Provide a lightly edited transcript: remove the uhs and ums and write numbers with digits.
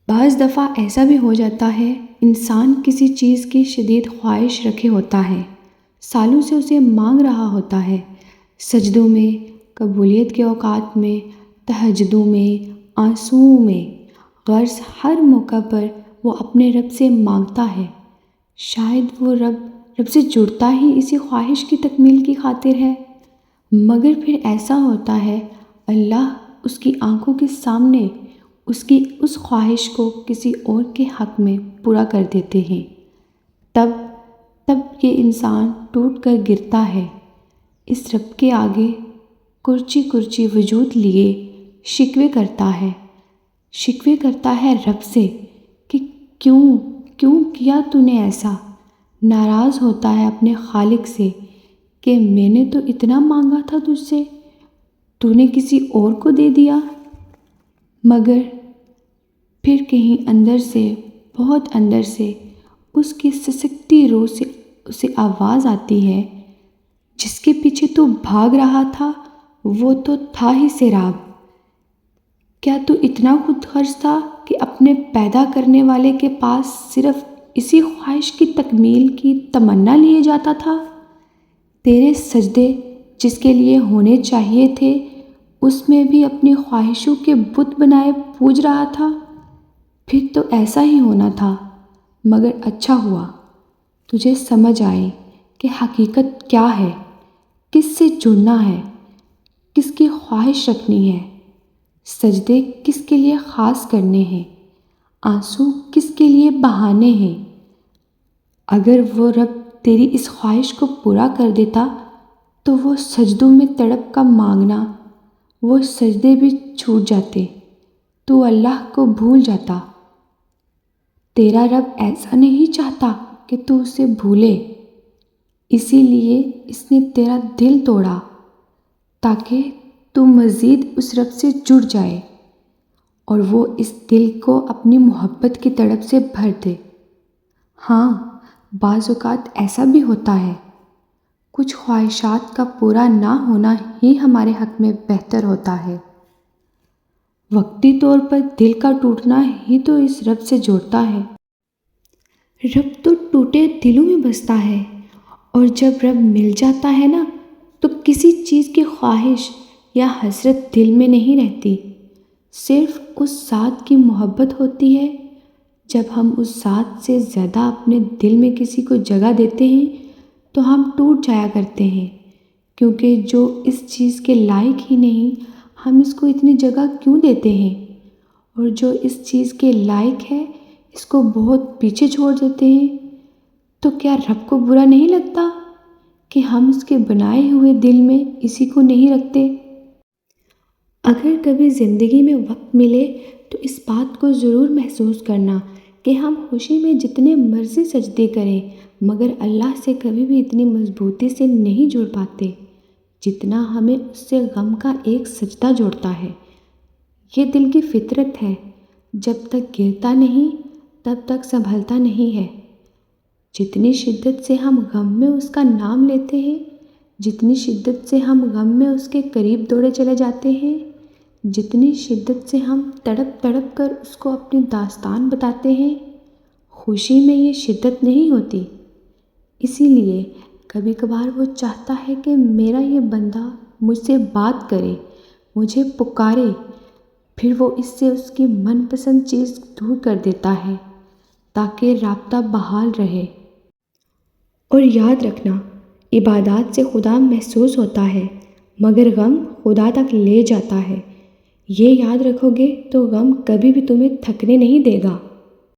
بعض دفعہ ایسا بھی ہو جاتا ہے، انسان کسی چیز کی شدید خواہش رکھے ہوتا ہے، سالوں سے اسے مانگ رہا ہوتا ہے، سجدوں میں، قبولیت کے اوقات میں، تہجدوں میں، آنسوؤں میں، غرض ہر موقع پر وہ اپنے رب سے مانگتا ہے۔ شاید وہ رب سے جڑتا ہی اسی خواہش کی تکمیل کی خاطر ہے، مگر پھر ایسا ہوتا ہے اللہ اس کی آنکھوں کے سامنے اس کی اس خواہش کو کسی اور کے حق میں پورا کر دیتے ہیں۔ تب یہ انسان ٹوٹ کر گرتا ہے، اس رب کے آگے کرچی وجود لیے شکوے کرتا ہے رب سے کہ کیوں کیا تو نے ایسا؟ ناراض ہوتا ہے اپنے خالق سے کہ میں نے تو اتنا مانگا تھا تجھ سے، تو نے کسی اور کو دے دیا۔ مگر پھر کہیں اندر سے، بہت اندر سے اس کی سسکتی روح سے اسے آواز آتی ہے، جس کے پیچھے تو بھاگ رہا تھا وہ تو تھا ہی سیراب۔ کیا تو اتنا خود غرض تھا کہ اپنے پیدا کرنے والے کے پاس صرف اسی خواہش کی تکمیل کی تمنا لیے جاتا تھا؟ تیرے سجدے جس کے لیے ہونے چاہیے تھے اس میں بھی اپنی خواہشوں کے بت بنائے پوج رہا تھا۔ پھر تو ایسا ہی ہونا تھا، مگر اچھا ہوا تجھے سمجھ آئی کہ حقیقت کیا ہے، کس سے جڑنا ہے، کس کی خواہش رکھنی ہے، سجدے کس کے لیے خاص کرنے ہیں، آنسو کس کے لیے بہانے ہیں۔ اگر وہ رب تیری اس خواہش کو پورا کر دیتا تو وہ سجدوں میں تڑپ کا مانگنا، وہ سجدے بھی چھوٹ جاتے، تو اللہ کو بھول جاتا۔ تیرا رب ایسا نہیں چاہتا کہ تو اسے بھولے، اسی لیے اس نے تیرا دل توڑا تاکہ تو مزید اس رب سے جڑ جائے اور وہ اس دل کو اپنی محبت کی تڑپ سے بھر دے۔ ہاں، بعض اوقات ایسا بھی ہوتا ہے، کچھ خواہشات کا پورا نہ ہونا ہی ہمارے حق میں بہتر ہوتا ہے۔ وقتی طور پر دل کا ٹوٹنا ہی تو اس رب سے جوڑتا ہے۔ رب تو ٹوٹے دلوں میں بستا ہے، اور جب رب مل جاتا ہے نا تو کسی چیز کی خواہش یا حسرت دل میں نہیں رہتی، صرف اس ذات کی محبت ہوتی ہے۔ جب ہم اس ذات سے زیادہ اپنے دل میں کسی کو جگہ دیتے ہیں تو ہم ٹوٹ جایا کرتے ہیں، کیونکہ جو اس چیز کے لائق ہی نہیں ہم اس کو اتنی جگہ کیوں دیتے ہیں، اور جو اس چیز کے لائق ہے اس کو بہت پیچھے چھوڑ دیتے ہیں۔ تو کیا رب کو برا نہیں لگتا کہ ہم اس کے بنائے ہوئے دل میں اسی کو نہیں رکھتے؟ اگر کبھی زندگی میں وقت ملے تو اس بات کو ضرور محسوس کرنا کہ ہم خوشی میں جتنے مرضی سجدے کریں مگر اللہ سے کبھی بھی اتنی مضبوطی سے نہیں جڑ پاتے جتنا ہمیں اس سے غم کا ایک سجدہ جوڑتا ہے۔ یہ دل کی فطرت ہے، جب تک گرتا نہیں تب تک سنبھلتا نہیں ہے۔ جتنی شدت سے ہم غم میں اس کا نام لیتے ہیں، جتنی شدت سے ہم غم میں اس کے قریب دوڑے چلے جاتے ہیں، جتنی شدت سے ہم تڑپ تڑپ کر اس کو اپنی داستان بتاتے ہیں، خوشی میں یہ شدت نہیں ہوتی۔ اسی لیے کبھی کبھار وہ چاہتا ہے کہ میرا یہ بندہ مجھ سے بات کرے، مجھے پکارے، پھر وہ اس سے اس کی من پسند چیز دور کر دیتا ہے تاکہ رابطہ بحال رہے۔ اور یاد رکھنا، عبادات سے خدا محسوس ہوتا ہے مگر غم خدا تک لے جاتا ہے۔ یہ یاد رکھو گے تو غم کبھی بھی تمہیں تھکنے نہیں دے گا۔